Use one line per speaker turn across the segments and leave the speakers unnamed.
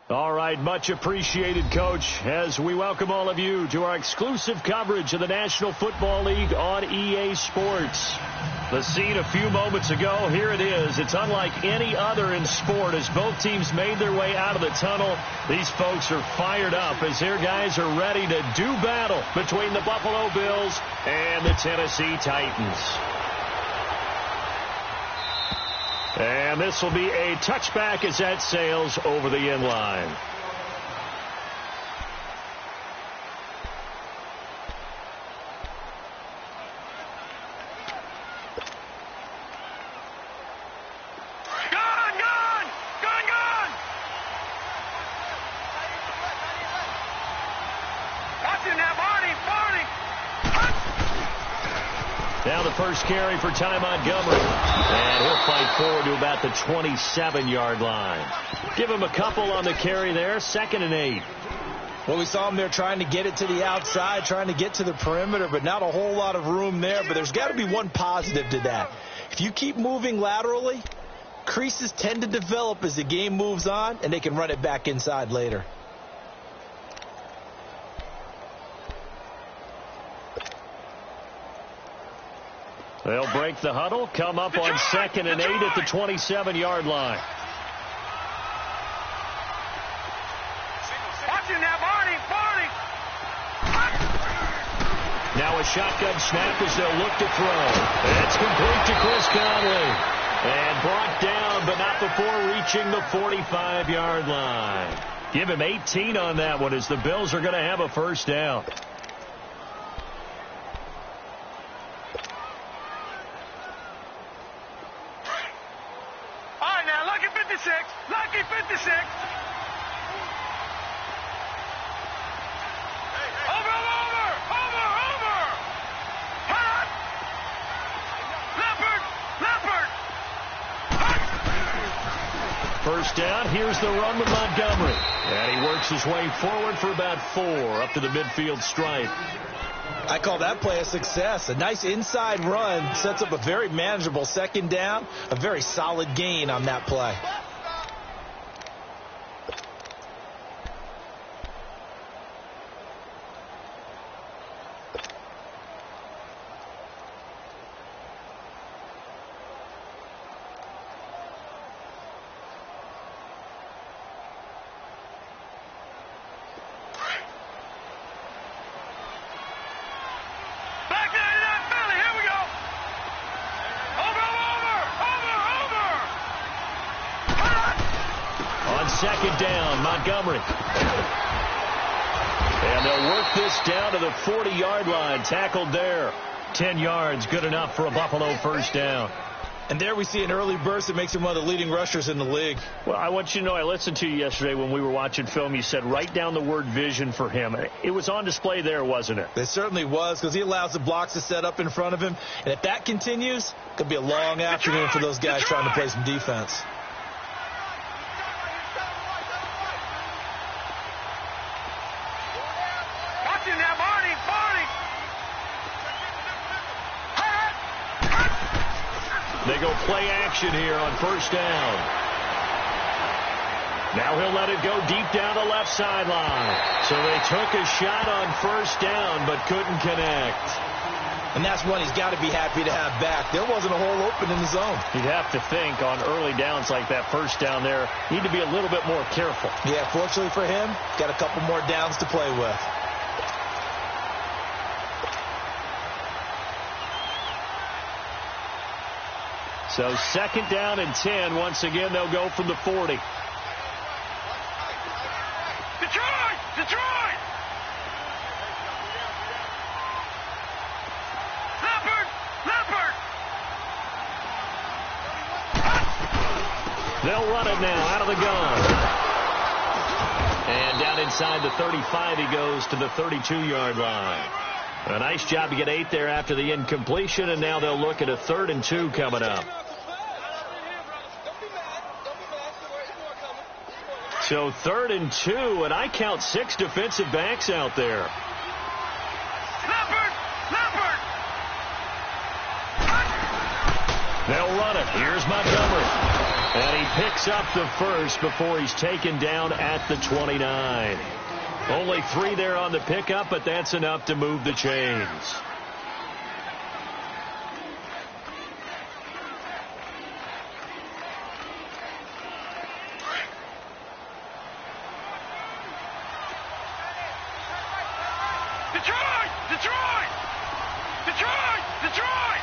All right, much appreciated, Coach, as we welcome all of you to our exclusive coverage of the National Football League on EA Sports. The scene a few moments ago, here it is. It's unlike any other in sport as both teams made their way out of the tunnel. These folks are fired up as their guys are ready to do battle between the Buffalo Bills and the Tennessee Titans. And this will be a touchback as that sails over the end line. Now the first carry for Ty Montgomery. And he'll fight forward to about the 27-yard line. Give him a couple on the carry there. 2nd and 8.
Well, we saw him there trying to get it to the outside, trying to get to the perimeter, but not a whole lot of room there. But there's got to be one positive to that. If you keep moving laterally, creases tend to develop as the game moves on, and they can run it back inside later.
They'll break the huddle, come up on 2nd and 8 at the 27-yard line. Now a shotgun snap as they'll look to throw. It's complete to Chris Conley. And brought down, but not before reaching the 45-yard line. Give him 18 on that one as the Bills are going to have a first down.
Lucky 56. Over. Hot. Leopard.
First down. Here's the run with Montgomery. And he works his way forward for about 4 up to the midfield stripe.
I call that play a success. A nice inside run sets up a very manageable 2nd down. A very solid gain on that play.
Second down, Montgomery. And they'll work this down to the 40-yard line. Tackled there. 10 yards, good enough for a Buffalo first down.
And there we see an early burst that makes him one of the leading rushers in the league.
Well, I want you to know, I listened to you yesterday when we were watching film. You said write down the word vision for him. It was on display there, wasn't it?
It certainly was, because he allows the blocks to set up in front of him. And if that continues, it could be a long afternoon for those guys trying to play some defense.
They go play action here on first down. Now he'll let it go deep down the left sideline. So they took a shot on first down but couldn't connect.
And that's one he's got to be happy to have back. There wasn't a hole open in the zone.
You'd have to think on early downs like that first down there, need to be a little bit more careful.
Yeah, fortunately for him, got a couple more downs to play with.
So 2nd down and 10. Once again, they'll go from the 40.
Detroit! Leopard!
They'll run it now out of the gun. And down inside the 35, he goes to the 32-yard line. A nice job to get 8 there after the incompletion, and now they'll look at a 3rd and 2 coming up. So 3rd and 2, and I count 6 defensive backs out there.
Leopard!
They'll run it. Here's Montgomery. And he picks up the first before he's taken down at the 29. Only 3 there on the pickup, but that's enough to move the chains.
Detroit! Detroit! Detroit! Detroit!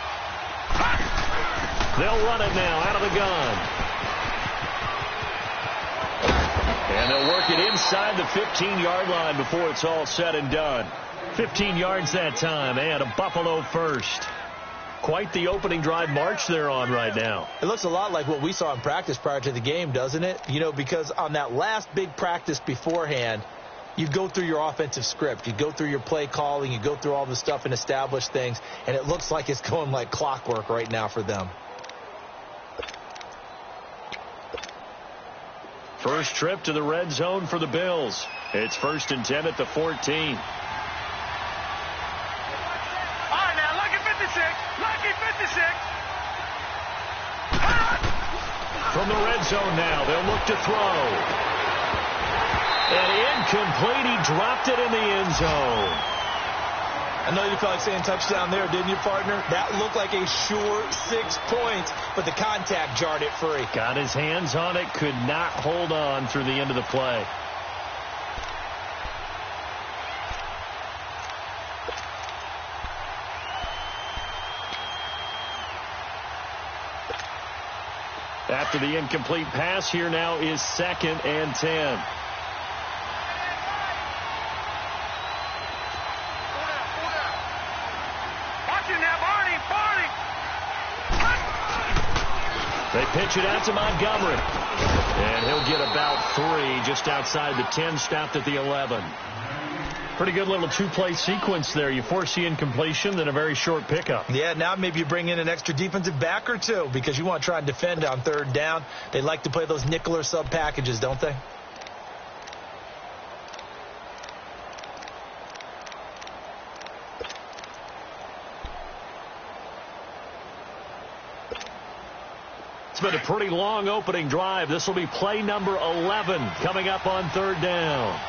They'll run it now out of the gun. And they'll work it inside the 15-yard line before it's all said and done. 15 yards that time, and a Buffalo first. Quite the opening drive march they're on right now.
It looks a lot like what we saw in practice prior to the game, doesn't it? You know, because on that last big practice beforehand, you go through your offensive script. You go through your play calling. You go through all the stuff and establish things. And it looks like it's going like clockwork right now for them.
First trip to the red zone for the Bills. It's 1st and 10 at the 14.
All right, now, lucky 56. Lucky 56.
From the red zone now, they'll look to throw. And incomplete. He dropped it in the end zone.
I know you felt like saying touchdown there, didn't you, partner? That looked like a sure 6 points, but the contact jarred it free.
Got his hands on it, could not hold on through the end of the play. After the incomplete pass, here now is 2nd and 10. They pitch it out to Montgomery. And he'll get about 3 just outside the 10, stopped at the 11. Pretty good little 2-play sequence there. You force the incompletion, then a very short pickup.
Yeah, now maybe you bring in an extra defensive back or 2 because you want to try and defend on 3rd down. They like to play those nickel or sub packages, don't they?
It's been a pretty long opening drive. This will be play number 11 coming up on 3rd down.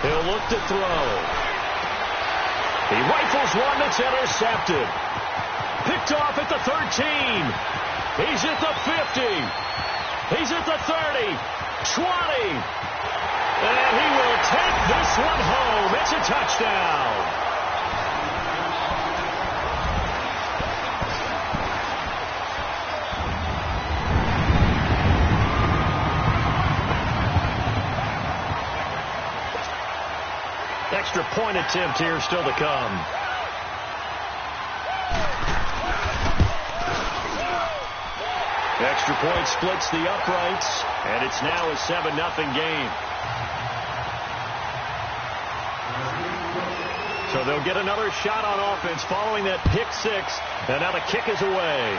He'll look to throw. He rifles one that's intercepted. Picked off at the 13. He's at the 50. He's at the 30. 20. And he will take this one home. It's a touchdown. Extra point attempt here still to come. Extra point splits the uprights, and it's now a 7-0 game. So they'll get another shot on offense following that pick 6, and now the kick is away.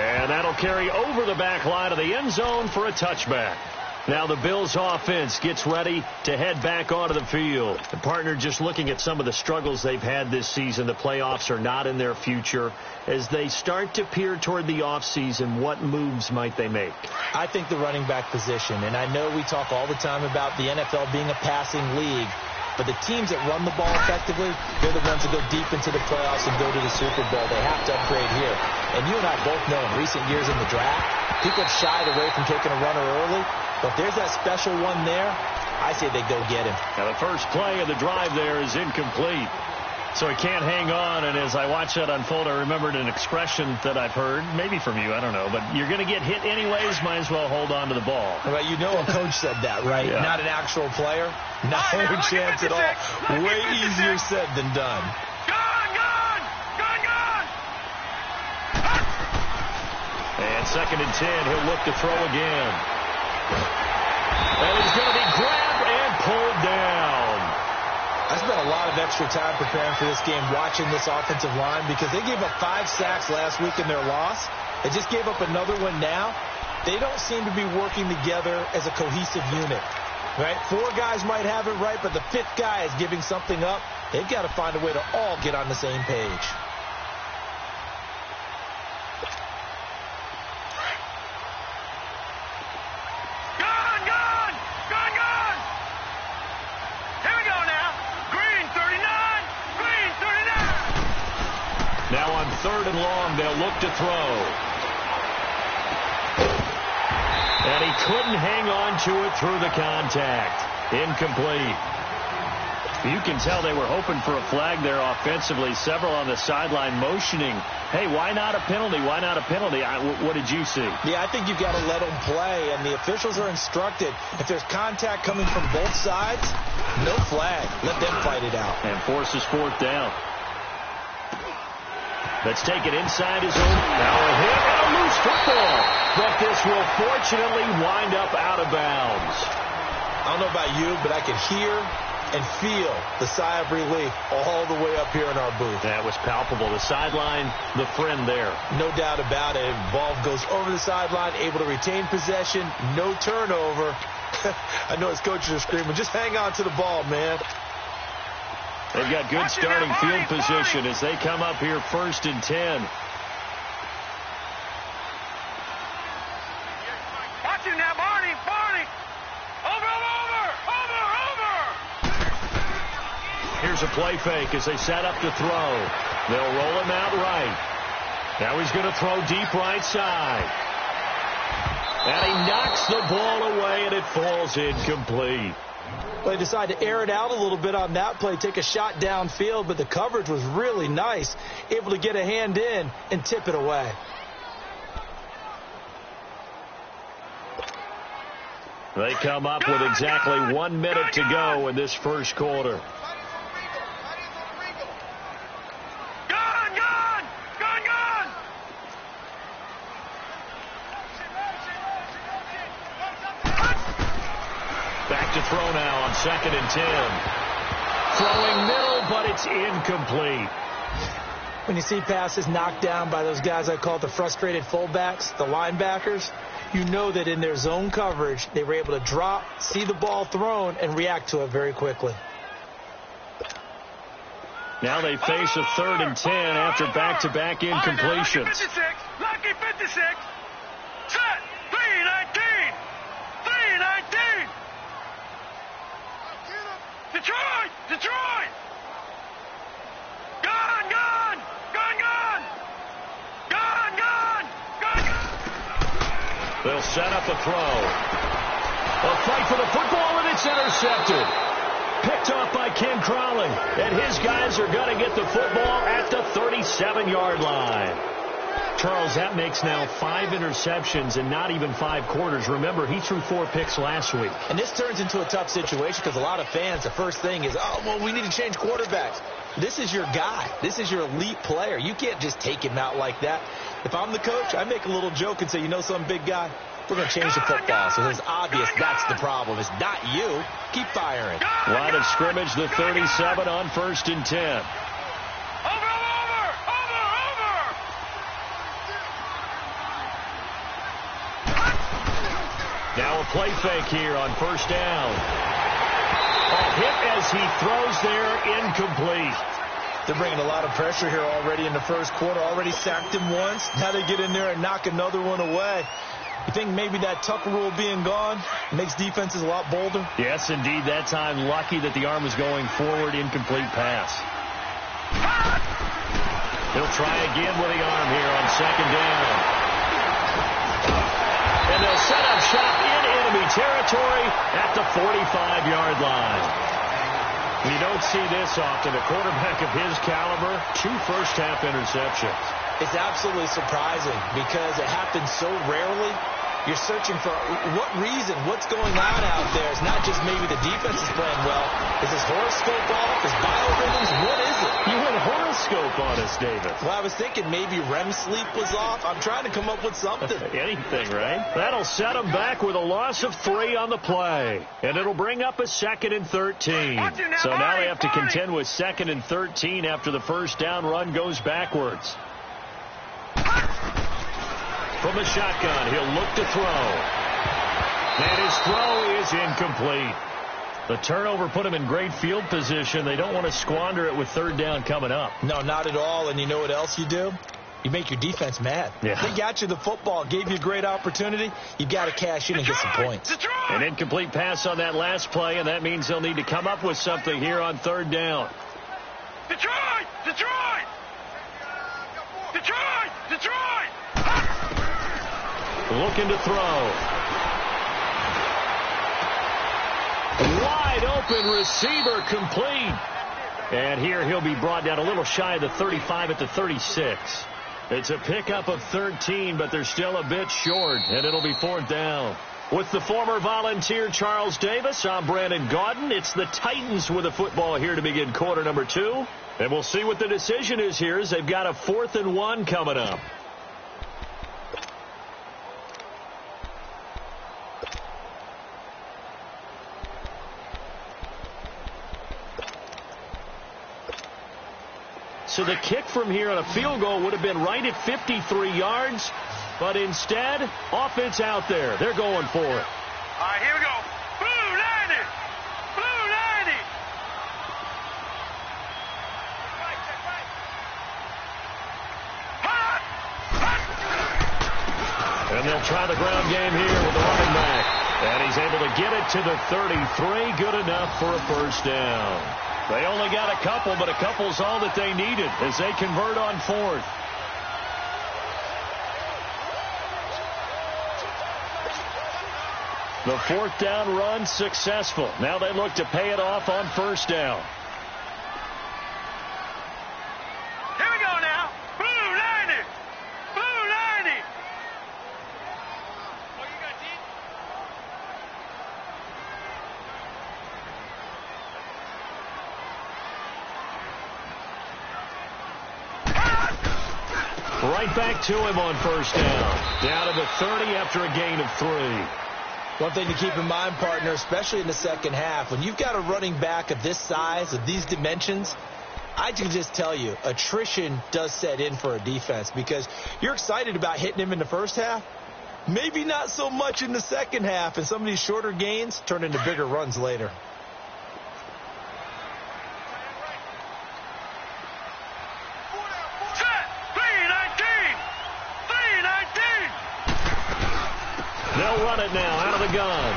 And that'll carry over the back line of the end zone for a touchback. Now the Bills offense gets ready to head back onto the field. The partner, just looking at some of the struggles they've had this season, the playoffs are not in their future. As they start to peer toward the offseason, what moves might they make?
I think the running back position, and I know we talk all the time about the NFL being a passing league, but the teams that run the ball effectively, they're the ones that go deep into the playoffs and go to the Super Bowl. They have to upgrade here. And you and I both know in recent years in the draft, people have shied away from taking a runner early. But if there's that special one there, I say they go get him.
Now the first play of the drive there is incomplete. So he can't hang on, and as I watch that unfold, I remembered an expression that I've heard, maybe from you, I don't know, but you're going to get hit anyways, might as well hold on to the ball.
Well, you know a coach said that, right?
Yeah.
Not an actual player. Not a chance at all. Way easier said than done.
And 2nd and 10, he'll look to throw again. And he's going to be grabbed and pulled down.
I spent a lot of extra time preparing for this game, watching this offensive line, because they gave up 5 sacks last week in their loss. They just gave up another one now. They don't seem to be working together as a cohesive unit. Right? 4 guys might have it right, but the 5th guy is giving something up. They've got to find a way to all get on the same page.
Now on 3rd and long, they'll look to throw. And he couldn't hang on to it through the contact. Incomplete. You can tell they were hoping for a flag there offensively. Several on the sideline motioning, hey, why not a penalty? Why not a penalty? What did you see?
Yeah, I think you've got to let them play, and the officials are instructed. If there's contact coming from both sides, no flag. Let them fight it out.
And forces 4th down. Let's take it inside his own. Now a hit and a loose football. But this will fortunately wind up out of bounds.
I don't know about you, but I could hear and feel the sigh of relief all the way up here in our booth.
That was palpable. The sideline, the friend there.
No doubt about it. Ball goes over the sideline, able to retain possession, no turnover. I know his coaches are screaming, just hang on to the ball, man.
They've got good starting field position as they come up here 1st and 10.
Watch him now, Barney. Over.
Here's a play fake as they set up to throw. They'll roll him out right. Now he's going to throw deep right side. And he knocks the ball away, and it falls incomplete.
Well, they decided to air it out a little bit on that play, take a shot downfield, but the coverage was really nice, able to get a hand in and tip it away.
They come up with exactly 1 minute to go in this first quarter. Back to throw now on 2nd and 10. Throwing middle, but it's incomplete.
When you see passes knocked down by those guys I call the frustrated fullbacks, the linebackers, you know that in their zone coverage, they were able to drop, see the ball thrown, and react to it very quickly.
Now they face a 3rd and 10 after back-to-back incompletions.
Lucky 56. Set. 3-19. 3-19. Detroit! Gone!
They'll set up the throw. A fight for the football, and it's intercepted. Picked off by Ken Crowley, and his guys are going to get the football at the 37-yard line. Charles, that makes now 5 interceptions in not even 5 quarters. Remember, he threw 4 picks last week.
And this turns into a tough situation because a lot of fans, the first thing is, oh, well, we need to change quarterbacks. This is your guy. This is your elite player. You can't just take him out like that. If I'm the coach, I make a little joke and say, you know some big guy? We're going to change the football. So it's obvious that's the problem. It's not you. Keep firing.
Line of scrimmage, the 37 on 1st and 10. Now a play fake here on 1st down. A hit as he throws there, incomplete.
They're bringing a lot of pressure here already in the first quarter. Already sacked him once. Now they get in there and knock another one away. You think maybe that Tucker rule being gone makes defenses a lot bolder?
Yes, indeed. That time, lucky that the arm was going forward, incomplete pass. He'll try again with the arm here on 2nd down. And they'll set up shop in enemy territory at the 45-yard line. You don't see this often. A quarterback of his caliber, 2 first-half interceptions.
It's absolutely surprising because it happens so rarely. You're searching for what reason, what's going on out there. It's not just maybe the defense is playing well. Is his horoscope off? His biorhythms? What is it?
You went horoscope on us, David.
Well, I was thinking maybe REM sleep was off. I'm trying to come up with something.
Anything, right? That'll set him back with a loss of 3 on the play. And it'll bring up a 2nd and 13. So now they have to contend with 2nd and 13 after the first down run goes backwards. From the shotgun, he'll look to throw. And his throw is incomplete. The turnover put him in great field position. They don't want to squander it with third down coming up.
No, not at all. And you know what else you do? You make your defense mad.
Yeah.
They got you the football, gave you a great opportunity. You got to cash in and get some points.
An incomplete pass on that last play, and that means they'll need to come up with something here on third down.
Detroit! Detroit! Detroit! Detroit!
Looking to throw. Wide open receiver complete. And here he'll be brought down a little shy of the 35 at the 36. It's a pickup of 13, but they're still a bit short, and it'll be fourth down. With the former Volunteer Charles Davis, I'm Brandon Gaudin. It's the Titans with the football here to begin quarter number 2. And we'll see what the decision is here as they've got a 4th and 1 coming up. So the kick from here on a field goal would have been right at 53 yards. But instead, offense out there. They're going for it.
All right, here we go. Blue 90! Blue 90!
And they'll try the ground game here with the running back. And he's able to get it to the 33. Good enough for a first down. They only got a couple, but a couple's all that they needed as they convert on fourth. The fourth down run successful. Now they look to pay it off on first down.
Here we go now. Blue 90! Blue 90! Oh, you got deep?
Right back to him on first down. Down to the 30 after a gain of 3.
One thing to keep in mind, partner, especially in the second half, when you've got a running back of this size, of these dimensions, I can just tell you, attrition does set in for a defense because you're excited about hitting him in the first half. Maybe not so much in the second half, and some of these shorter gains turn into bigger runs later.
They'll run it now out of the gun.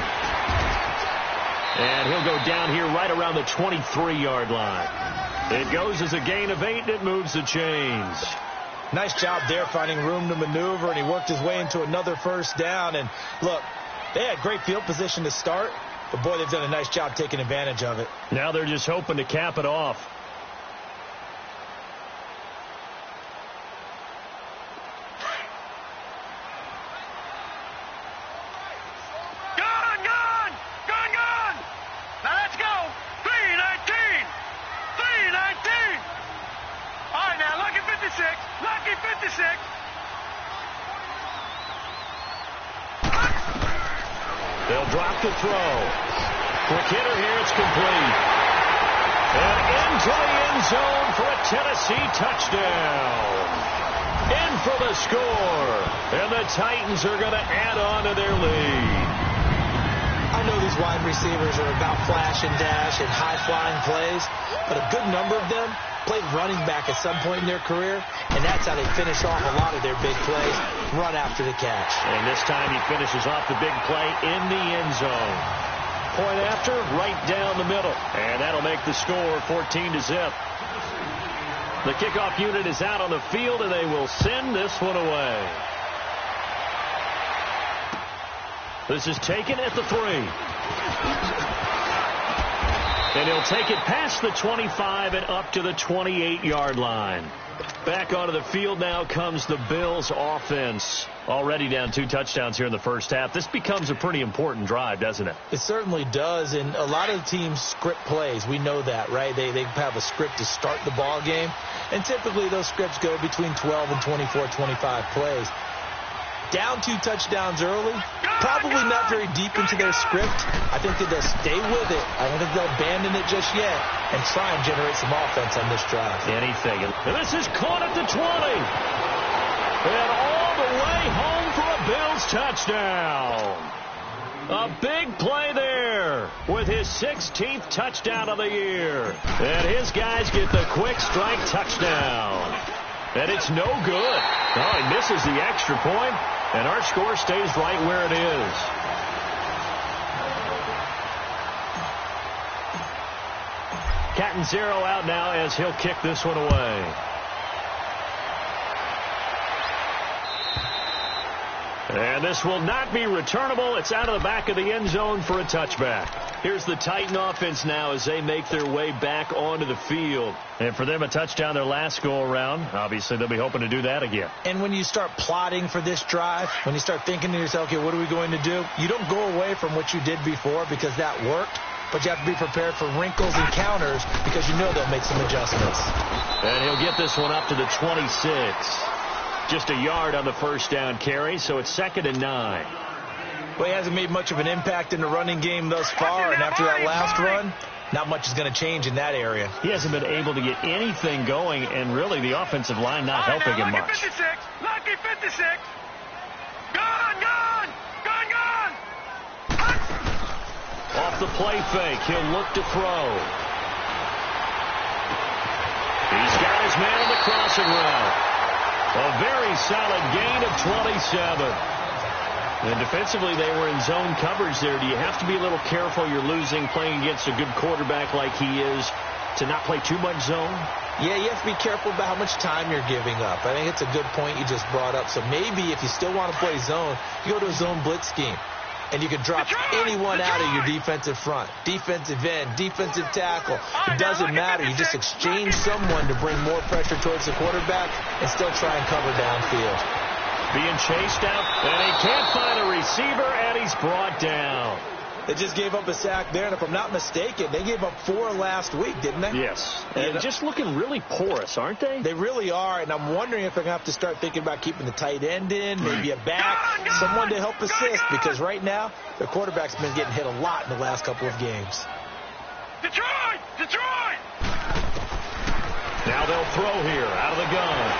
And he'll go down here right around the 23-yard line. It goes as a gain of 8, and it moves the chains.
Nice job there finding room to maneuver, and he worked his way into another first down. And, look, they had great field position to start, but, boy, they've done a nice job taking advantage of it.
Now they're just hoping to cap it off. They'll drop the throw. Quick hitter here, it's complete. And into the end zone for a Tennessee touchdown. In for the score. And the Titans are going to add on to their lead.
I know these wide receivers are about flash and dash and high-flying plays, but a good number of them played running back at some point in their career, and that's how they finish off a lot of their big plays, run after the catch.
And this time he finishes off the big play in the end zone. Point after, right down the middle. And that'll make the score 14-0. The kickoff unit is out on the field, and they will send this one away. This is taken at the 3. And he'll take it past the 25 and up to the 28-yard line. Back onto the field now comes the Bills offense. Already down 2 touchdowns here in the first half. This becomes a pretty important drive, doesn't it?
It certainly does, and a lot of the teams script plays. We know that, right? They have a script to start the ball game, and typically those scripts go between 12 and 24, 25 plays. Down 2 touchdowns early, probably not very deep into their script. I think that they'll stay with it. I don't think they'll abandon it just yet and try and generate some offense on this drive.
Anything. And this is caught at the 20. And all the way home for a Bills touchdown. A big play there with his 16th touchdown of the year. And his guys get the quick strike touchdown. And it's no good. Oh, he misses the extra point, and our score stays right where it is. Catanzaro out now as he'll kick this one away. And this will not be returnable. It's out of the back of the end zone for a touchback. Here's the Titan offense now as they make their way back onto the field. And for them, a touchdown their last go-around. Obviously, they'll be hoping to do that again.
And when you start plotting for this drive, when you start thinking to yourself, okay, what are we going to do? You don't go away from what you did before because that worked. But you have to be prepared for wrinkles and counters because you know they'll make some adjustments.
And he'll get this one up to the 26. Just a yard on the first down carry, so it's 2nd and 9.
Well, he hasn't made much of an impact in the running game thus far, and after that last run, not much is going to change in that area.
He hasn't been able to get anything going, and really the offensive line not helping him much.
Lucky 56. Lucky 56. Gone, gone, gone, gone.
Off the play fake, he'll look to throw. He's got his man on the crossing route. A very solid gain of 27. And defensively, they were in zone coverage there. Do you have to be a little careful? You're losing playing against a good quarterback like he is to not play too much zone?
Yeah, you have to be careful about how much time you're giving up. I think it's a good point you just brought up. So maybe if you still want to play zone, you go to a zone blitz scheme. And you can drop anyone out of your defensive front, defensive end, defensive tackle. It doesn't matter. You just exchange someone to bring more pressure towards the quarterback and still try and cover downfield.
Being chased out, and he can't find a receiver, and he's brought down.
They just gave up a sack there, and if I'm not mistaken, they gave up 4 last week, didn't they?
Yes. And just looking really porous, aren't they?
They really are, and I'm wondering if they're going to have to start thinking about keeping the tight end in, maybe a back, someone to help assist, because right now, their quarterback's been getting hit a lot in the last couple of games.
Detroit! Detroit!
Now they'll throw here out of the gun.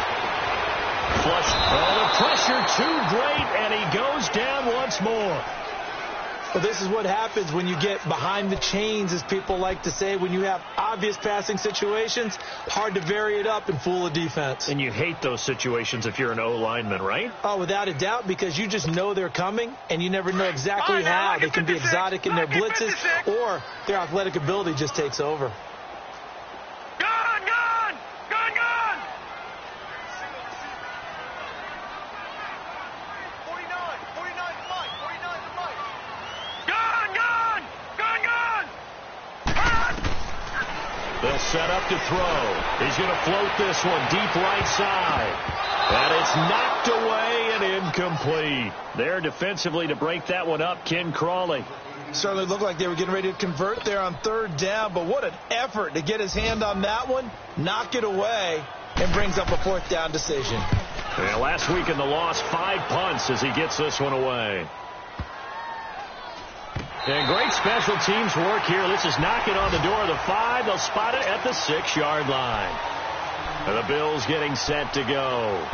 Flush. Oh, the pressure too great, and he goes down once more.
Well, this is what happens when you get behind the chains, as people like to say. When you have obvious passing situations, hard to vary it up and fool a defense.
And you hate those situations if you're an O-lineman, right?
Oh, without a doubt, because you just know they're coming, and you never know exactly how. They can be exotic in their blitzes, or their athletic ability just takes over.
Gone, gone! Gone, gone! 49 to Mike, 49 to Mike. Gone, gone! Gone, gone!
They'll set up to throw. He's going to float this one deep right side. And it's knocked away and incomplete. There defensively to break that one up, Ken Crawley.
Certainly looked like they were getting ready to convert there on 3rd down, but what an effort to get his hand on that one, knock it away, and brings up a 4th down decision.
Yeah, last week in the loss, 5 punts as he gets this one away. And great special teams work here. This is knocking on the door of the 5. They'll spot it at the 6-yard line. And the Bills getting set to go.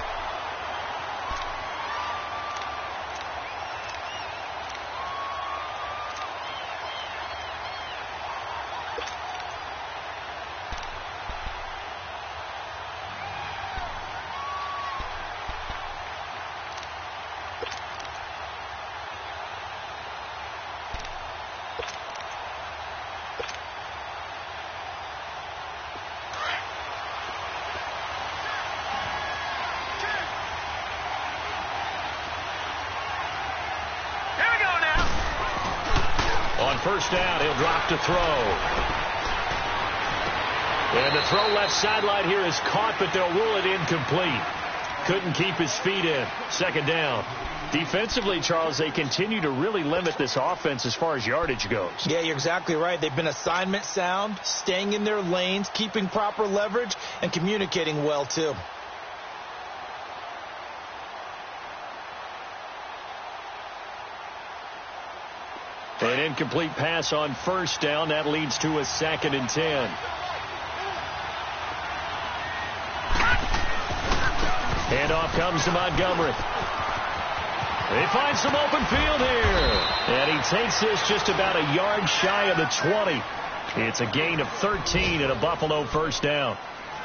First down, he'll drop to throw. And the throw left sideline here is caught, but they'll rule it incomplete. Couldn't keep his feet in. 2nd down. Defensively, Charles, they continue to really limit this offense as far as yardage goes.
Yeah, you're exactly right. They've been assignment sound, staying in their lanes, keeping proper leverage, and communicating well, too.
An incomplete pass on first down. That leads to a 2nd and 10. Handoff comes to Montgomery. He finds some open field here. And he takes this just about a yard shy of the 20. It's a gain of 13 and a Buffalo first down.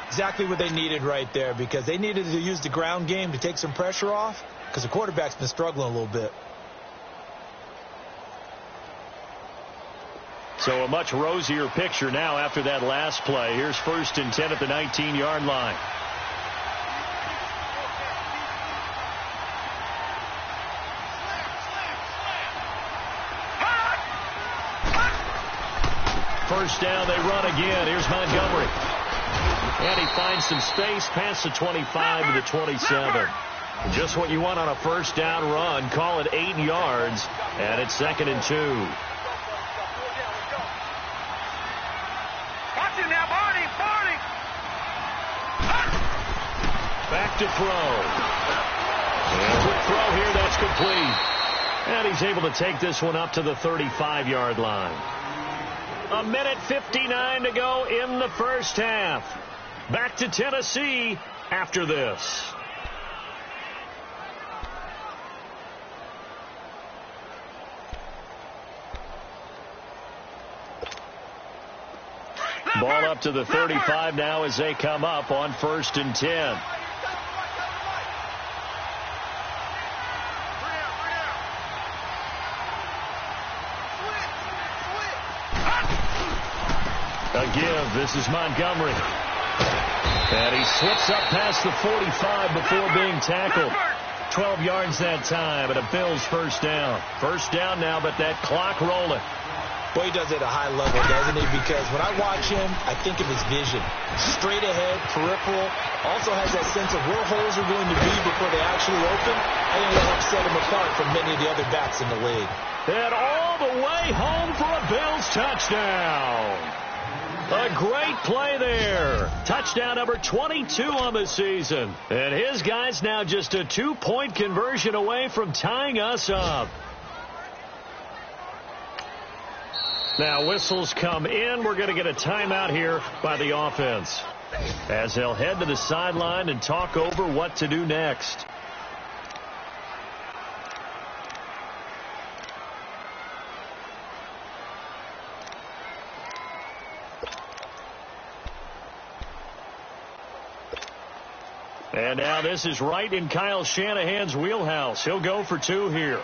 Exactly what they needed right there, because they needed to use the ground game to take some pressure off, because the quarterback's been struggling a little bit.
So a much rosier picture now after that last play. Here's 1st and 10 at the 19-yard line. First down, they run again. Here's Montgomery. And he finds some space past the 25 to the 27. Just what you want on a first down run. Call it 8 yards. And it's 2nd and 2.
Watch it now, Barney.
Back to throw. And quick throw here, that's complete. And he's able to take this one up to the 35-yard line. 1:59 to go in the first half. Back to Tennessee after this. Ball up to the 35 now as they come up on 1st and 10. A give. This is Montgomery. And he slips up past the 45 before being tackled. 12 yards that time, and a Bills first down. First down now, but that clock rolling.
Boy, he does it at a high level, doesn't he? Because when I watch him, I think of his vision. Straight ahead, peripheral. Also has that sense of where holes are going to be before they actually open. I think that helps set him apart from many of the other backs in the league.
And all the way home for a Bills touchdown. A great play there. Touchdown number 22 on the season. And his guys now just a 2-point conversion away from tying us up. Now whistles come in. We're going to get a timeout here by the offense, as they'll head to the sideline and talk over what to do next. And now this is right in Kyle Shanahan's wheelhouse. He'll go for 2 here.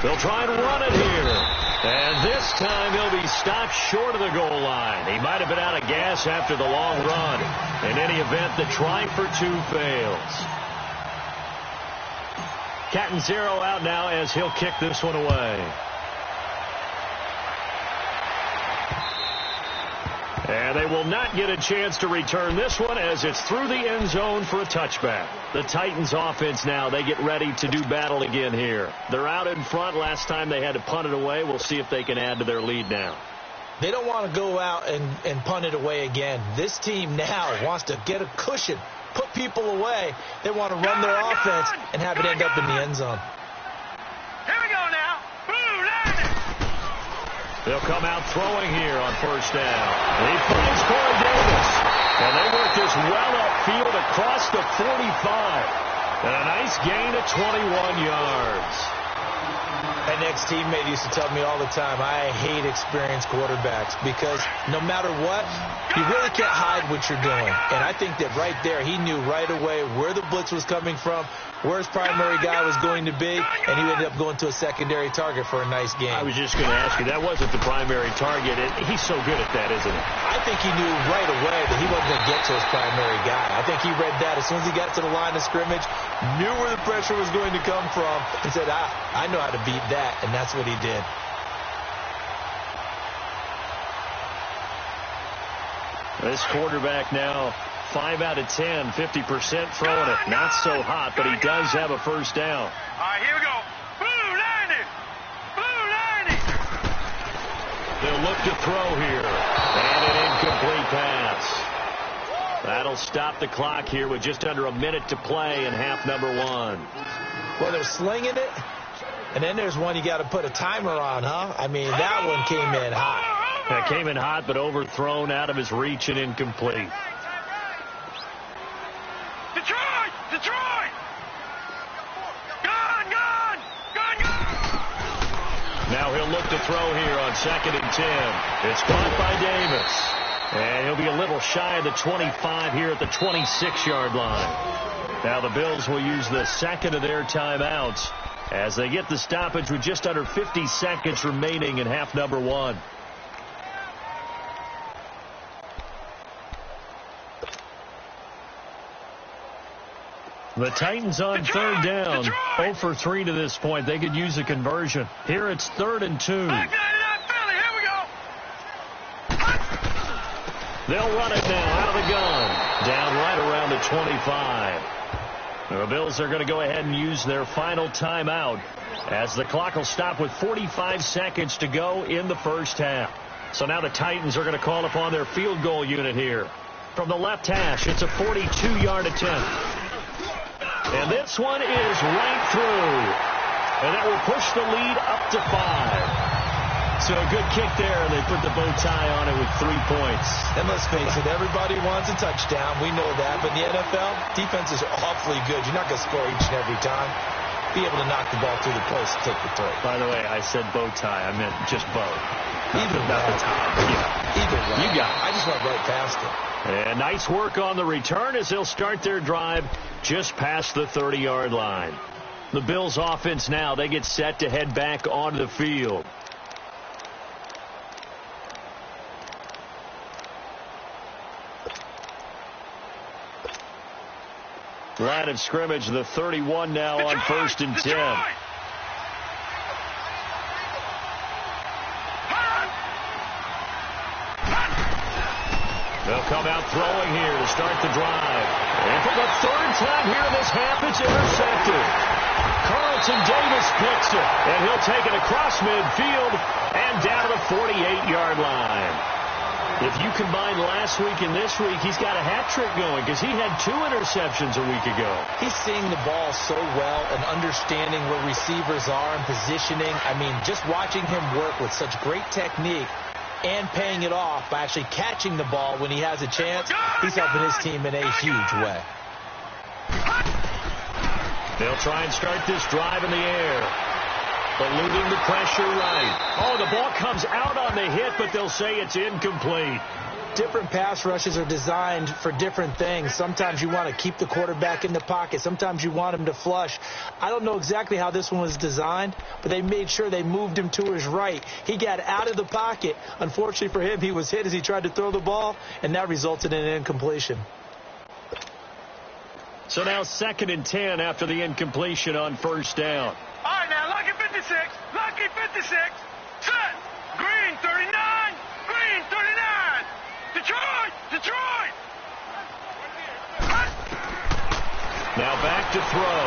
They'll try and run it here. And this time he'll be stopped short of the goal line. He might have been out of gas after the long run. In any event, the try for 2 fails. Catanzaro out now as he'll kick this one away. And they will not get a chance to return this one as it's through the end zone for a touchback. The Titans offense now, they get ready to do battle again here. They're out in front. Last time they had to punt it away. We'll see if they can add to their lead now.
They don't want to go out and punt it away again. This team now wants to get a cushion, put people away. They want to run their offense and have it end up in the end zone.
Here we go now.
They'll come out throwing here on first down. He finds Corey Davis. And they work this well upfield across the 45. And a nice gain of 21 yards.
An ex-teammate used to tell me all the time, I hate experienced quarterbacks because no matter what, you really can't hide what you're doing. And I think that right there, he knew right away where the blitz was coming from, where his primary guy was going to be, and he ended up going to a secondary target for a nice game.
I was just going to ask you, that wasn't the primary target. He's so good at that, isn't he?
I think he knew right away that he wasn't going to get to his primary guy. I think he read that as soon as he got to the line of scrimmage, knew where the pressure was going to come from, and said, I know how to beat that, and that's what he did.
This quarterback now 5 out of 10, 50% throwing it. Not so hot, but he does have a first down.
All right, here we go. Blue 90. Blue 90.
They'll look to throw here. And an incomplete pass. That'll stop the clock here with just under a minute to play in half number 1.
Well, they're slinging it. And then there's one you got to put a timer on, huh? I mean, that one came in hot.
That came in hot, but overthrown out of his reach and incomplete.
Detroit! Detroit! Gone! Gone! Gone! Gone!
Now he'll look to throw here on 2nd and 10. It's caught by Davis. And he'll be a little shy of the 25 here at the 26-yard line. Now the Bills will use the second of their timeouts as they get the stoppage with just under 50 seconds remaining in half number 1. The Titans on third down, 0 for 3 to this point. They could use a conversion. Here it's 3rd and 2. They'll run it now out of the gun, down right around the 25. The Bills are going to go ahead and use their final timeout as the clock will stop with 45 seconds to go in the first half. So now the Titans are going to call upon their field goal unit here. From the left hash, it's a 42-yard attempt. And this one is right through. And that will push the lead up to 5. So a good kick there, and they put the bow tie on it with 3 points.
And let's face it, everybody wants a touchdown. We know that. But in the NFL, defense is awfully good. You're not going to score each and every time. Be able to knock the ball through the post and take the throw.
By the way, I said bow tie. I meant just bow.
Either
not the tie. Yeah.
Either way.
You got it.
I just went right past it.
And nice work on the return as they'll start their drive just past the 30-yard line. The Bills offense now, they get set to head back onto the field. Line of scrimmage, the 31 now on 1st and 10. They'll come out throwing here to start the drive. And for the 3rd time here in this half, it's intercepted. Carlton Davis picks it, and he'll take it across midfield and down to the 48-yard line. If you combine last week and this week, he's got a hat trick going because he had 2 interceptions a week ago.
He's seeing the ball so well and understanding where receivers are and positioning. I mean, just watching him work with such great technique and paying it off by actually catching the ball when he has a chance, he's helping his team in a huge way.
They'll try and start this drive in the air. Eluding the pressure right. Oh, the ball comes out on the hit, but they'll say it's incomplete.
Different pass rushes are designed for different things. Sometimes you want to keep the quarterback in the pocket. Sometimes you want him to flush. I don't know exactly how this one was designed, but they made sure they moved him to his right. He got out of the pocket. Unfortunately for him, he was hit as he tried to throw the ball, and that resulted in an incompletion.
So now 2nd and 10 after the incompletion on 1st down.
All right, now, Lucky 56. Lucky 56. Set. Green 39. Green 39. Detroit. Detroit.
Now back to throw.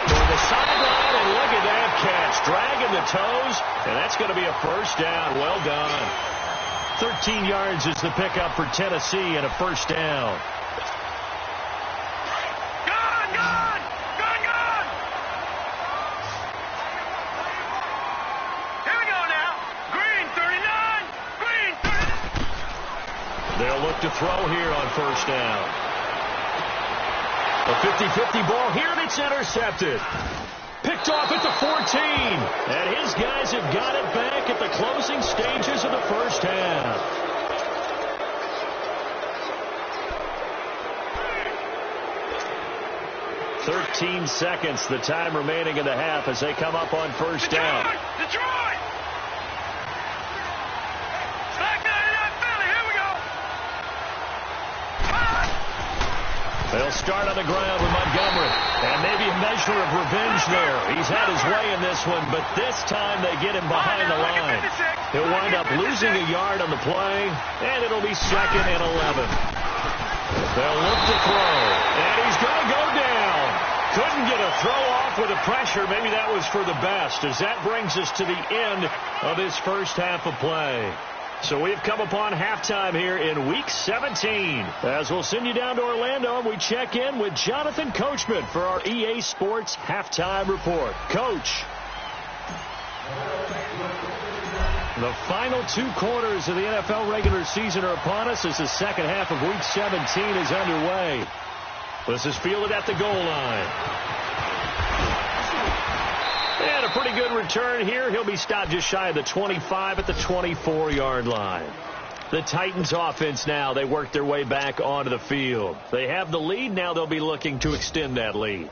To the sideline, and look at that catch. Dragging the toes, and that's going to be a 1st down. Well done. 13 yards is the pickup for Tennessee and a 1st down. They'll look to throw here on 1st down. A 50-50 ball here, and it's intercepted. Picked off at the 14. And his guys have got it back at the closing stages of the 1st half. "13 seconds, the time remaining in the half as they come up on 1st down.
Detroit!
They'll start on the ground with Montgomery. And maybe a measure of revenge there. He's had his way in this one, but this time they get him behind the line. He'll wind up losing a yard on the play, and it'll be 2nd and 11. They'll look to throw, and he's going to go down. Couldn't get a throw off with the pressure. Maybe that was for the best, as that brings us to the end of this first half of play. So we've come upon halftime here in Week 17. As we'll send you down to Orlando, and we check in with Jonathan Coachman for our EA Sports Halftime Report. Coach. The final 2 quarters of the NFL regular season are upon us as the second half of Week 17 is underway. This is fielded at the goal line. And a pretty good return here. He'll be stopped just shy of the 25 at the 24-yard line. The Titans offense now, they work their way back onto the field. They have the lead. Now they'll be looking to extend that lead.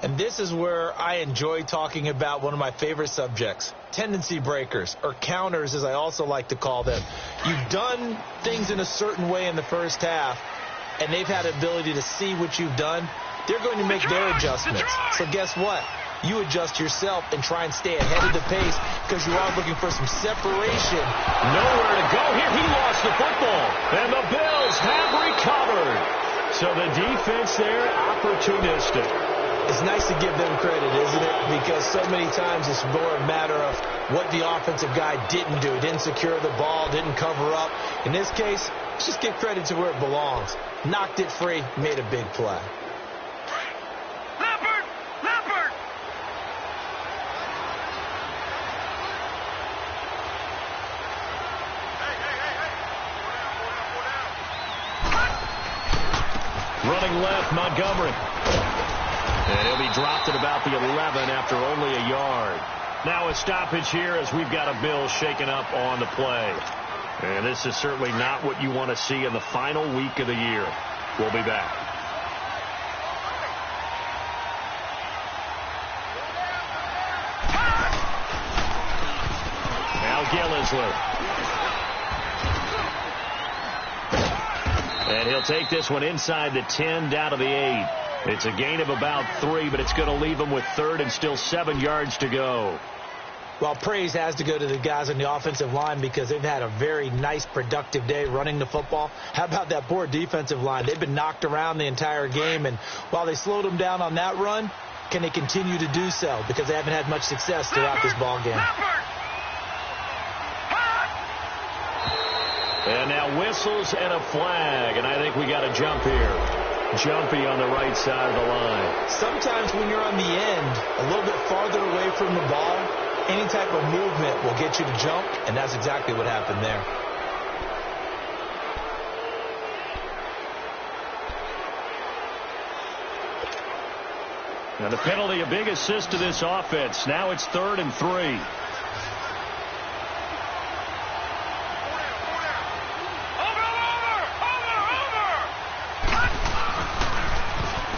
And this is where I enjoy talking about one of my favorite subjects, tendency breakers, or counters as I also like to call them. You've done things in a certain way in the first half, and they've had the ability to see what you've done. They're going to make their adjustments. So guess what? You adjust yourself and try and stay ahead of the pace because you are looking for some separation.
Nowhere to go here. He lost the football, and the Bills have recovered. So the defense there, opportunistic.
It's nice to give them credit, isn't it? Because so many times it's more a matter of what the offensive guy didn't do. Didn't secure the ball, didn't cover up. In this case, let's just give credit to where it belongs. Knocked it free, made a big play.
Leopard!
Running left, Montgomery. And he'll be dropped at about the 11 after only a yard. Now a stoppage here as we've got a Bill shaken up on the play. And this is certainly not what you want to see in the final week of the year. We'll be back. Now Gillislee. And he'll take this one inside the 10 down to the 8. It's a gain of about 3, but it's going to leave them with 3rd and still 7 yards to go.
Well, praise has to go to the guys on the offensive line because they've had a very nice, productive day running the football. How about that poor defensive line? They've been knocked around the entire game, and while they slowed them down on that run, can they continue to do so? Because they haven't had much success throughout this ball game.
And now whistles and a flag, and I think we got a jump here. Jumpy on the right side of the line.
Sometimes when you're on the end, a little bit farther away from the ball, any type of movement will get you to jump, and that's exactly what happened there.
Now the penalty, a big assist to this offense. Now it's 3rd and 3.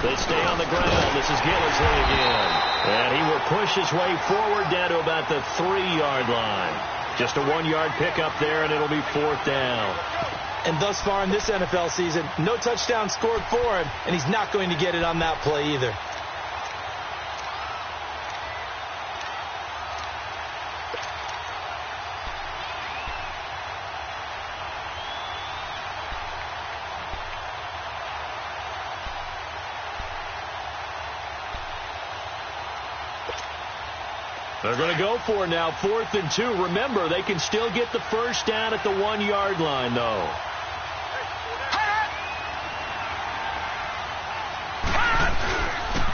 They stay on the ground. This is Gillislee again. And he will push his way forward down to about the 3-yard line. Just a 1-yard pickup there, and it'll be 4th down.
And thus far in this NFL season, no touchdown scored for him, and he's not going to get it on that play either.
They're going to go for it now, 4th and 2. Remember, they can still get the first down at the 1-yard line, though.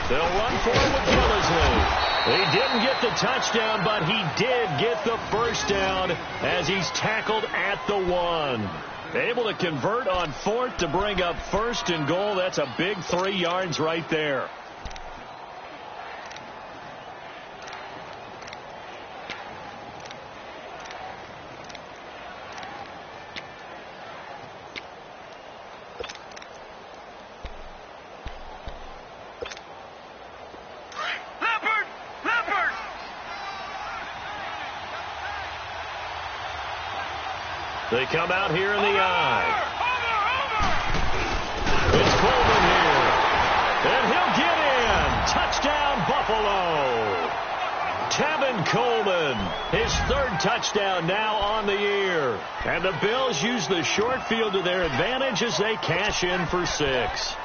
They'll run for it with Gillislee. He didn't get the touchdown, but he did get the first down as he's tackled at the 1. Able to convert on 4th to bring up 1st and goal. That's a big 3 yards right there. They come out here in the eye. It's Coleman here. And he'll get in. Touchdown, Buffalo. Tevin Coleman, his 3rd touchdown now on the year. And the Bills use the short field to their advantage as they cash in for 6.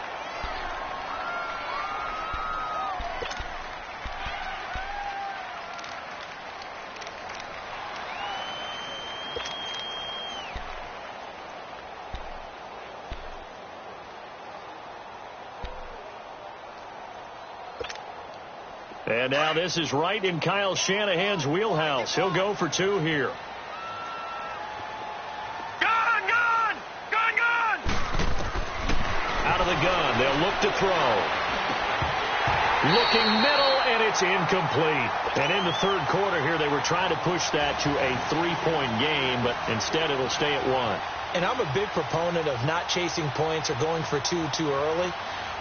And now this is right in Kyle Shanahan's wheelhouse. He'll go for 2 here.
Gun!
Out of the gun. They'll look to throw. Looking middle, and it's incomplete. And in the third quarter here, they were trying to push that to a 3-point game, but instead it'll stay at 1.
And I'm a big proponent of not chasing points or going for 2 too early.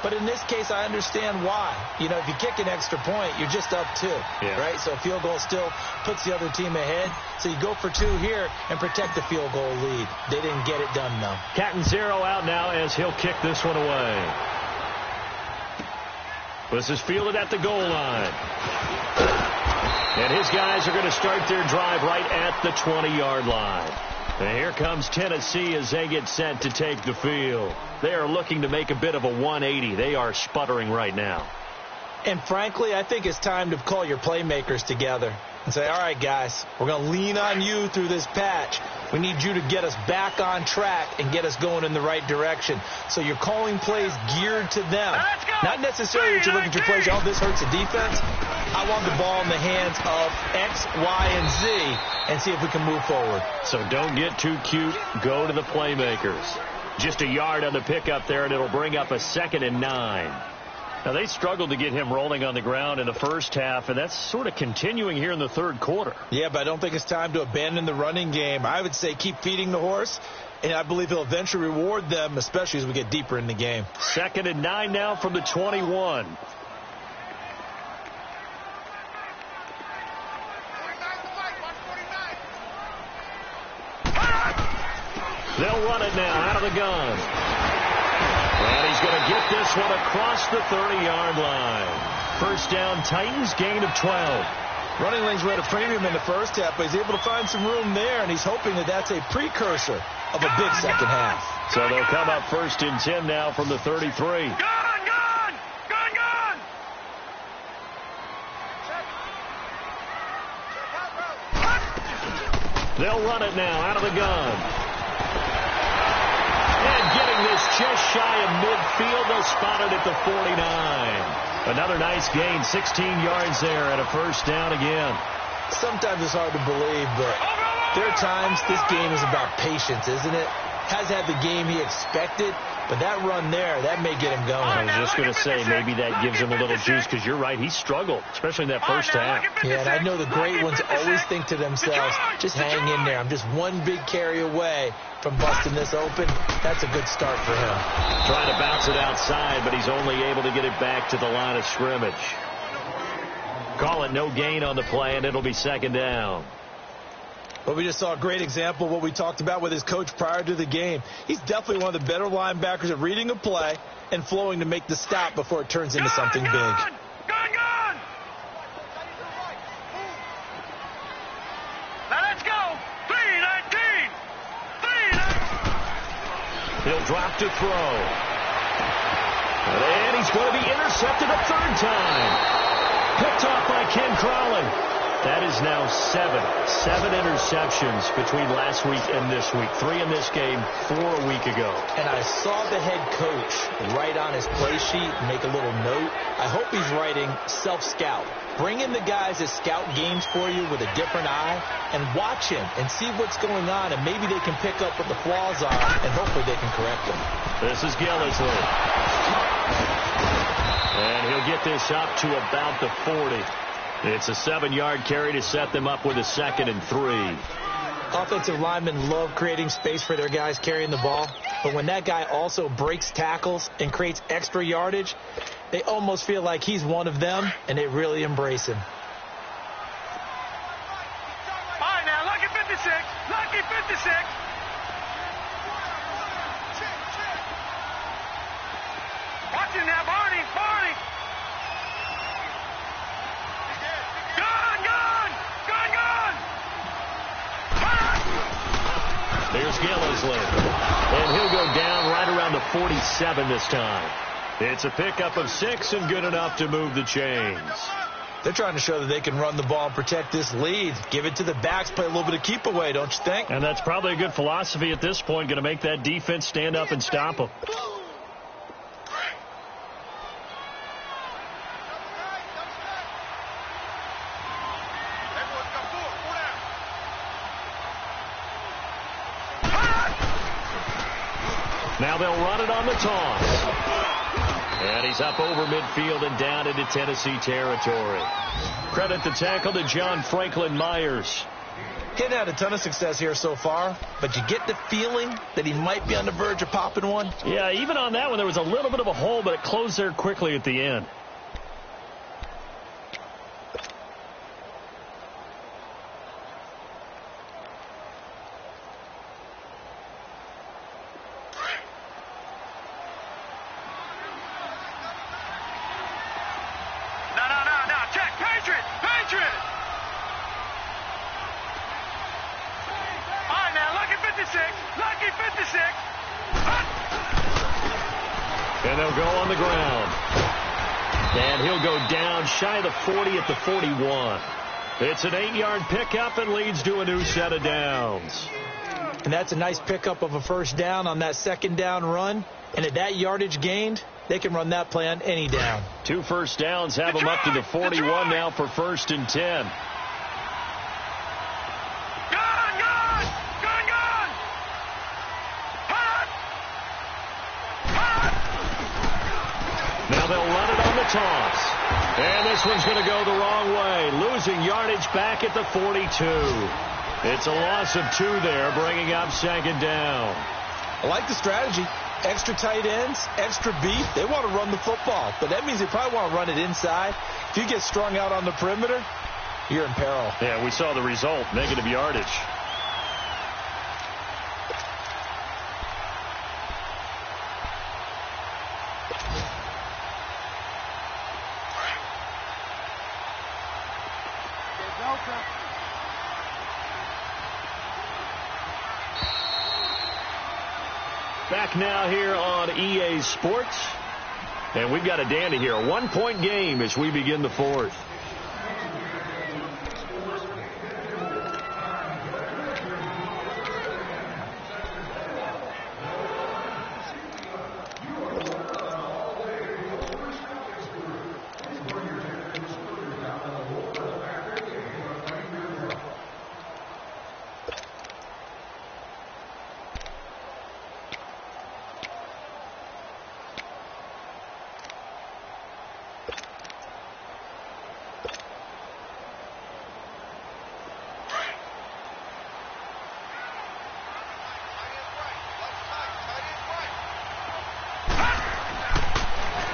But in this case, I understand why. You know, if you kick an extra point, you're just up 2, right? So a field goal still puts the other team ahead. So you go for 2 here and protect the field goal lead. They didn't get it done, though.
Catanzaro out now as he'll kick this one away. This is fielded at the goal line. And his guys are going to start their drive right at the 20-yard line. And here comes Tennessee as they get set to take the field. They are looking to make a bit of a 180. They are sputtering right now.
And frankly, I think it's time to call your playmakers together and say, all right, guys, we're going to lean on you through this patch. We need you to get us back on track and get us going in the right direction. So you're calling plays geared to them. Not necessarily that you're looking for plays, oh, this hurts the defense. I want the ball in the hands of X, Y, and Z and see if we can move forward.
So don't get too cute. Go to the playmakers. Just a yard on the pickup there, and it'll bring up a 2nd and 9. Now, they struggled to get him rolling on the ground in the first half, and that's sort of continuing here in the third quarter.
Yeah, but I don't think it's time to abandon the running game. I would say keep feeding the horse, and I believe he'll eventually reward them, especially as we get deeper in the game.
2nd and 9 now from the 21. They'll run it now out of the gun. And he's going to get this one across the 30-yard line. First down, Titans, gain of 12.
Running lanes were at a premium in the first half, but he's able to find some room there, and he's hoping that that's a precursor of a big second half.
So they'll come up 1st and 10 now from the 33.
Gun!
They'll run it now out of the gun. And getting this just shy of midfield, they'll spot it at the 49. Another nice gain, 16 yards there, and a first down again.
Sometimes it's hard to believe, but there are times this game is about patience, isn't it? Has had the game he expected, but that run there, that may get him going.
I was just going to say, maybe that gives him a little juice, because you're right, he struggled, especially in that first half.
Yeah, and I know the great ones always think to themselves, just hang in there. I'm just one big carry away from busting this open. That's a good start for him.
Trying to bounce it outside, but he's only able to get it back to the line of scrimmage. Call it no gain on the play, and it'll be 2nd down.
But we just saw a great example of what we talked about with his coach prior to the game. He's definitely one of the better linebackers at reading a play and flowing to make the stop before it turns into something big.
Gun! Now let's go! 3-19!
He'll drop to throw. And he's going to be intercepted a 3rd time. Picked off by Ken Crowley. That is now 7 interceptions between last week and this week. 3 in this game, 4 a week ago.
And I saw the head coach write on his play sheet, make a little note. I hope he's writing self-scout. Bring in the guys that scout games for you with a different eye and watch him and see what's going on, and maybe they can pick up what the flaws are, and hopefully they can correct them.
This is Gillisley. And he'll get this up to about the 40. It's a 7-yard carry to set them up with a 2nd and 3.
Offensive linemen love creating space for their guys carrying the ball, but when that guy also breaks tackles and creates extra yardage, they almost feel like he's one of them, and they really embrace him.
All right, now, lucky 56. Lucky 56. Watch him now, Barney.
There's Gillisley. And he'll go down right around the 47 this time. It's a pickup of 6 and good enough to move the chains.
They're trying to show that they can run the ball and protect this lead. Give it to the backs, play a little bit of keep away, don't you think?
And that's probably a good philosophy at this point, going to make that defense stand up and stop them. Now they'll run it on the toss. And he's up over midfield and down into Tennessee territory. Credit the tackle to John Franklin Myers.
He hadn't had a ton of success here so far, but you get the feeling that he might be on the verge of popping one.
Yeah, even on that one, there was a little bit of a hole, but it closed there quickly at the end. And they'll go on the ground. And he'll go down shy of the 40 at the 41. It's an 8-yard pickup and leads to a new set of downs.
And that's a nice pickup of a first down on that second down run. And at that yardage gained, they can run that play on any down.
2 first downs have them up to the 41 now for 1st and 10. Now they'll run it on the toss. And this one's going to go the wrong way. Losing yardage back at the 42. It's a loss of 2 there, bringing up 2nd down.
I like the strategy. Extra tight ends, extra beef. They want to run the football, but that means they probably want to run it inside. If you get strung out on the perimeter, you're in peril.
Yeah, we saw the result, negative yardage. Back now here on EA Sports. And we've got a dandy here. A 1-point game as we begin the 4th.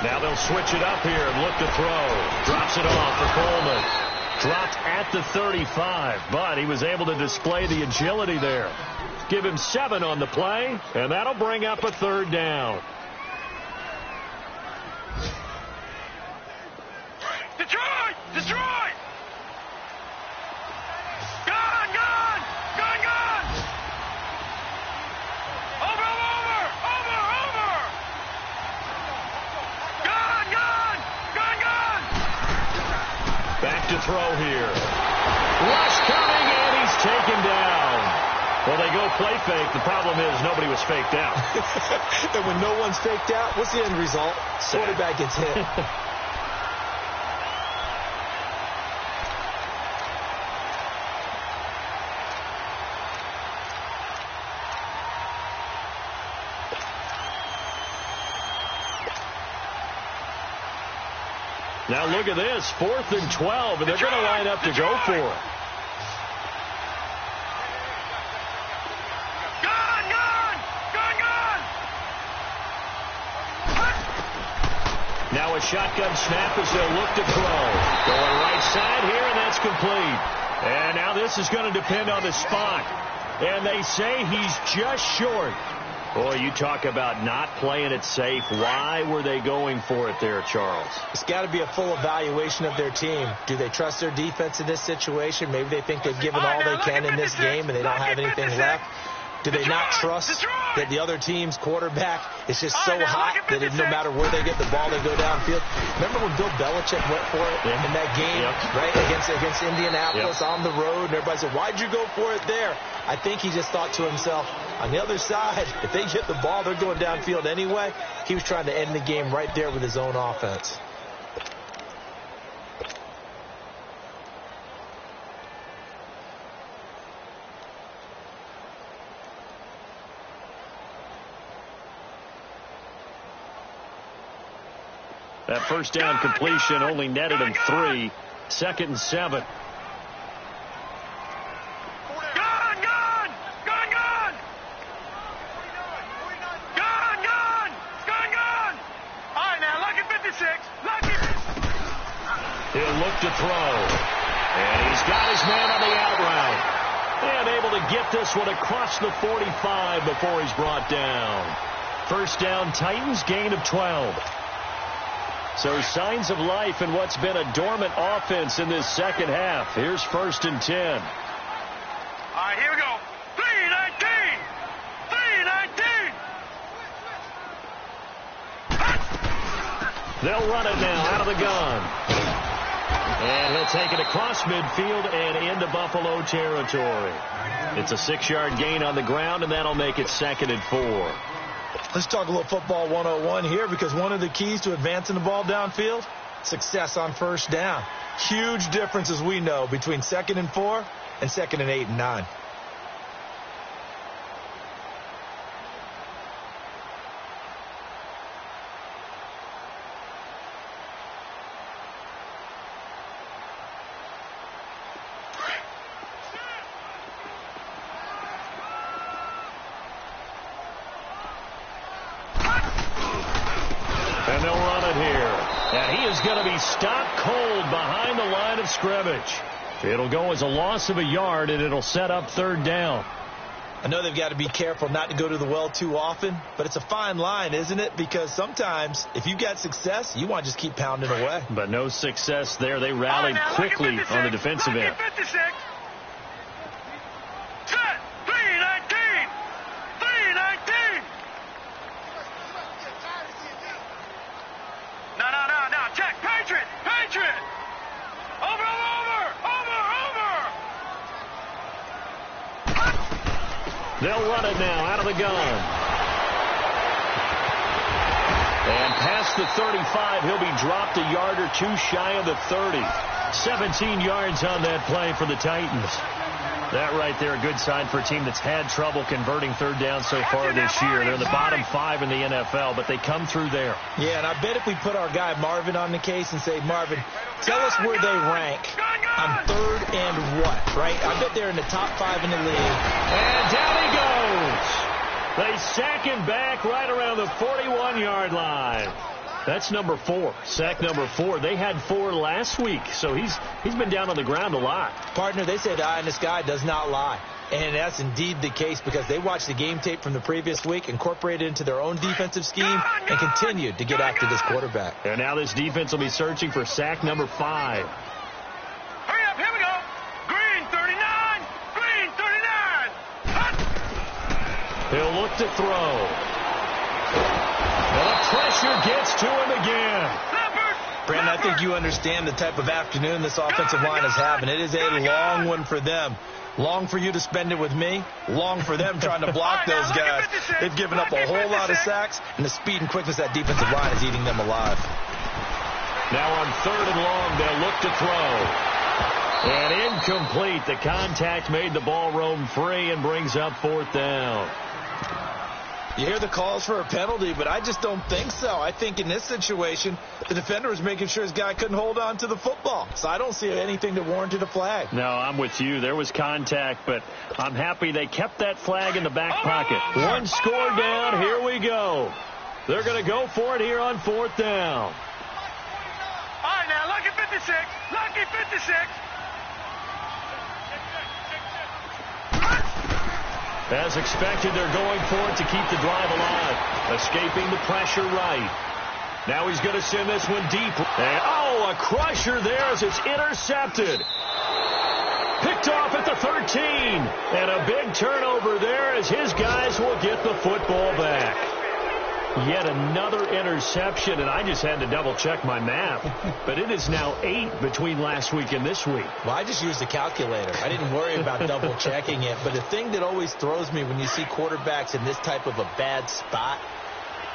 Now they'll switch it up here and look to throw. Drops it off for Coleman. Dropped at the 35, but he was able to display the agility there. Give him 7 on the play, and that'll bring up a 3rd down.
Detroit! Detroit! Gone! Gone! Gone! Gone! Over! Over! Over! Over! Gone! Gone! Gone! Gone!
Back to throw here. Rush coming, and he's taken down. Well, they go play fake. The problem is nobody was faked out.
And when no one's faked out, what's the end result? Quarterback gets hit.
Now look at this, 4th and 12, and they're going to line up to go for it.
Gone! Gone! Gone! Gone!
Now a shotgun snap as they'll look to throw. Going right side here, and that's complete. And now this is going to depend on the spot. And they say he's just short. Boy, you talk about not playing it safe. Why were they going for it there, Charles?
It's got to be a full evaluation of their team. Do they trust their defense in this situation? Maybe they think they've given all they can in this game and they don't have anything left. Do they not trust that the other team's quarterback is just so hot that no matter where they get the ball, they go downfield? Remember when Bill Belichick went for it in that game, right, against Indianapolis on the road, and everybody said, why'd you go for it there? I think he just thought to himself, on the other side, if they get the ball, they're going downfield anyway. He was trying to end the game right there with his own offense.
That first down completion only netted him 3. 2nd and 7. He'll look to throw. And he's got his man on the out route. And able to get this one across the 45 before he's brought down. First down, Titans, gain of 12. So signs of life in what's been a dormant offense in this second half. Here's 1st and 10.
All right, here we go. 3-19. 3-19.
They'll run it now out of the gun. And he'll take it across midfield and into Buffalo territory. It's a 6-yard gain on the ground, and that'll make it 2nd and 4.
Let's talk a little football 101 here, because one of the keys to advancing the ball downfield, success on first down. Huge difference, as we know, between 2nd and 4 and 2nd and 8 and 9.
And they'll run it here. And he is going to be stopped cold behind the line of scrimmage. It'll go as a loss of a yard, and it'll set up 3rd down.
I know they've got to be careful not to go to the well too often, but it's a fine line, isn't it? Because sometimes, if you got success, you want to just keep pounding away.
But no success there. They rallied quickly on the defensive end.
56. Set. 3-19. 3-19. No. Check. Patriot. Over.
They'll run it now out of the gun. And past the 35, he'll be dropped a yard or 2 shy of the 30. 17 yards on that play for the Titans. That right there, a good sign for a team that's had trouble converting 3rd down so far this year. They're in the bottom 5 in the NFL, but they come through there.
Yeah, and I bet if we put our guy Marvin on the case and say, Marvin, tell us where they rank on 3rd and what, right? I bet they're in the top 5 in the league.
And down he goes. They sack him back right around the 41-yard line. That's number 4. Sack number 4. They had 4 last week, so he's been down on the ground a lot.
Partner, they say the eye in the sky does not lie. And that's indeed the case, because they watched the game tape from the previous week, incorporated it into their own defensive scheme, and continued to get after this quarterback.
And now this defense will be searching for sack number 5.
Hurry up, here we go. Green 39. Green 39.
He'll look to throw. The pressure gets to him again.
Brandon, I think you understand the type of afternoon this offensive line is having. It is a long one for them. Long for you to spend it with me. Long for them trying to block those guys. They've given up a whole lot of sacks, and the speed and quickness of that defensive line is eating them alive.
Now on 3rd and long, they'll look to throw. And incomplete. The contact made the ball roam free and brings up 4th down.
You hear the calls for a penalty, but I just don't think so. I think in this situation, the defender was making sure his guy couldn't hold on to the football. So I don't see anything that warranted a flag.
No, I'm with you. There was contact, but I'm happy they kept that flag in the back pocket. 1 score down. Here we go. They're going to go for it here on 4th down.
All right, now, lucky 56. Lucky 56.
As expected, they're going for it to keep the drive alive. Escaping the pressure right. Now he's going to send this one deep. And, a crusher there as it's intercepted. Picked off at the 13. And a big turnover there as his guys will get the football back. Yet another interception, and I just had to double-check my math. But it is now 8 between last week and this week.
Well, I just used a calculator. I didn't worry about double-checking it. But the thing that always throws me when you see quarterbacks in this type of a bad spot,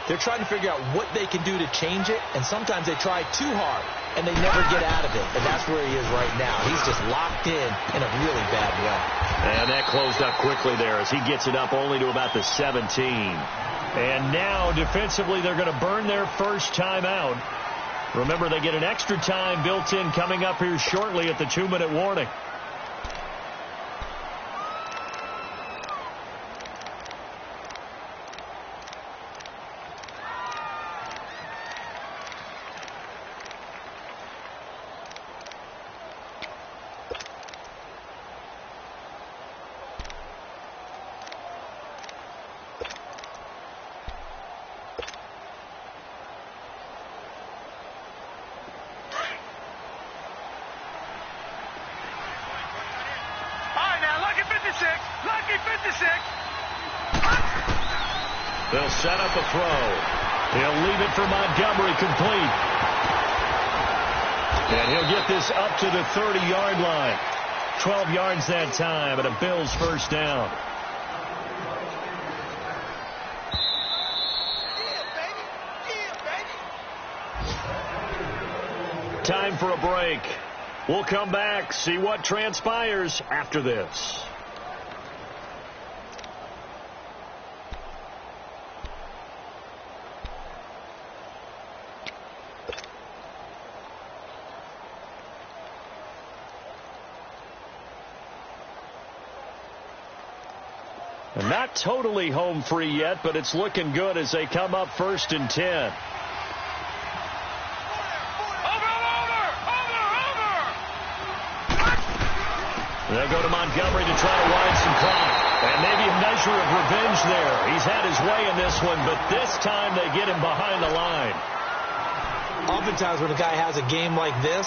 they're trying to figure out what they can do to change it, and sometimes they try too hard, and they never get out of it. And that's where he is right now. He's just locked in a really bad way.
And that closed up quickly there as he gets it up only to about the 17. And now, defensively, they're going to burn their first timeout. Remember, they get an extra time built in coming up here shortly at the 2-minute warning.
Lucky 56.
They'll set up a throw. He'll leave it for Montgomery, complete. And he'll get this up to the 30-yard line. 12 yards that time, and a Bills first down. Time for a break. We'll come back, see what transpires after this. And not totally home free yet, but it's looking good as they come up 1st and 10. They'll go to Montgomery to try to wind some clock. And maybe a measure of revenge there. He's had his way in this one, but this time they get him behind the line.
Oftentimes when a guy has a game like this,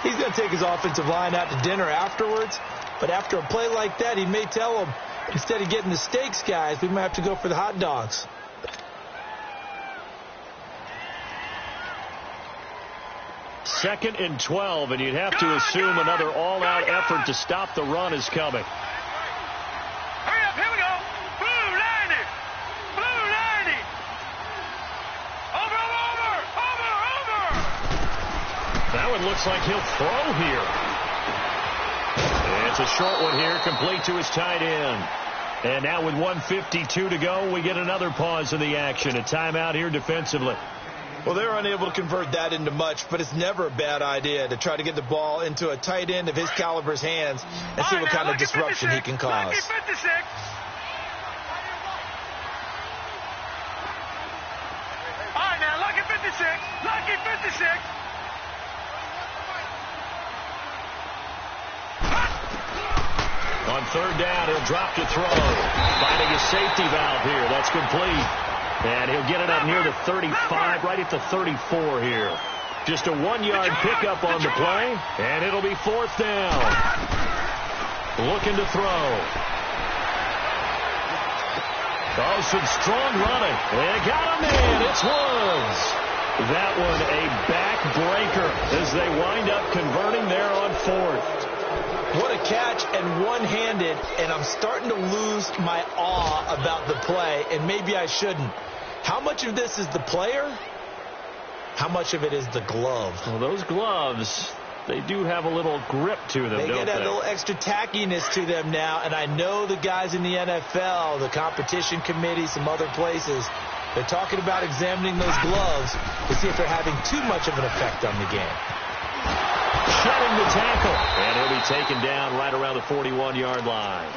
he's going to take his offensive line out to dinner afterwards. But after a play like that, he may tell them, instead of getting the steaks, guys, we might have to go for the hot dogs.
Second and 12, and you'd have to assume another all-out effort to stop the run is coming.
Hurry up, here we go. Blue 90. Blue 90. Over.
That one looks like he'll throw here. And it's a short one here, complete to his tight end. And now with 1:52 to go, we get another pause in the action. A timeout here defensively.
Well, they were unable to convert that into much, but it's never a bad idea to try to get the ball into a tight end of his caliber's hands and see what kind of disruption he can cause.
Lucky 56. All right, now, lucky 56. Lucky 56.
On 3rd down, he'll drop to throw. Finding a safety valve here. That's complete. And he'll get it up near the 35, right at the 34 here. Just a 1-yard pickup on the play, and it'll be 4th down. Looking to throw. Oh, some strong running. They got him in. It's Woods. That one a backbreaker as they wind up converting there on 4th.
What a catch, and one-handed, and I'm starting to lose my awe about the play, and maybe I shouldn't. How much of this is the player? How much of it is the glove?
Well, those gloves, they do have a little grip to them,
don't they?
They
get a little extra tackiness to them now, and I know the guys in the NFL, the competition committee, some other places, they're talking about examining those gloves to see if they're having too much of an effect on the game.
Shedding the tackle, and he'll be taken down right around the 41-yard line.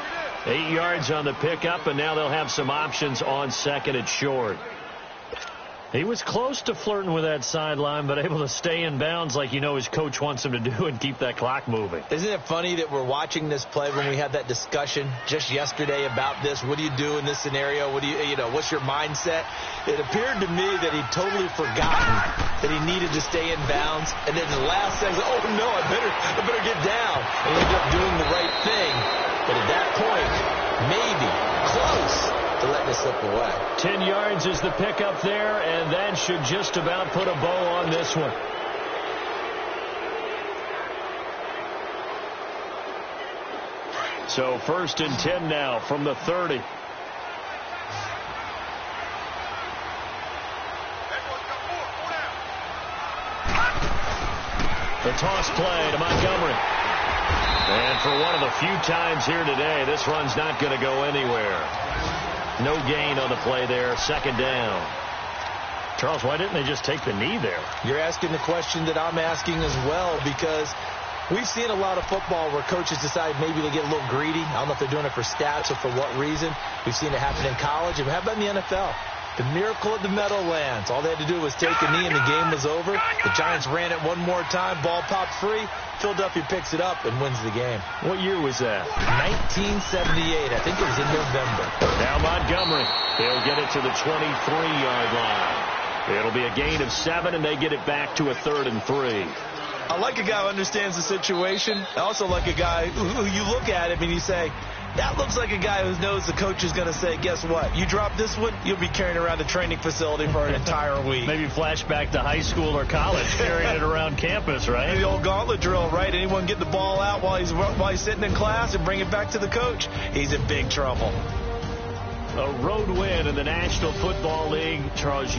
8 yards on the pickup, and now they'll have some options on 2nd and short. He was close to flirting with that sideline, but able to stay in bounds like his coach wants him to do and keep that clock moving.
Isn't it funny that we're watching this play when we had that discussion just yesterday about this? What do you do in this scenario? What do what's your mindset? It appeared to me that he'd totally forgotten that he needed to stay in bounds, and then the last second, oh no, I better get down. And he ended up doing the right thing. But at that point, maybe close to letting it slip away.
10 yards is the pickup there, and that should just about put a bow on this one. So 1st and 10 now from the 30. The toss play to Montgomery. And for one of the few times here today, this run's not going to go anywhere. No gain on the play there. 2nd down. Charles, why didn't they just take the knee there?
You're asking the question that I'm asking as well, because we've seen a lot of football where coaches decide maybe they get a little greedy. I don't know if they're doing it for stats or for what reason. We've seen it happen in college. And how about in the NFL? The miracle of the Meadowlands. All they had to do was take a knee and the game was over. The Giants ran it one more time. Ball popped free. Philadelphia picks it up and wins the game.
What year was that?
1978. I think it was in November.
Now Montgomery. They'll get it to the 23-yard line. It'll be a gain of 7, and they get it back to a 3rd and 3.
I like a guy who understands the situation. I also like a guy who you look at him and you say, that looks like a guy who knows the coach is going to say, guess what? You drop this one, you'll be carrying around the training facility for an entire week.
Maybe flashback to high school or college, carrying it around campus, right?
The old gauntlet drill, right? Anyone get the ball out while he's sitting in class and bring it back to the coach? He's in big trouble.
A road win in the National Football League. Charles,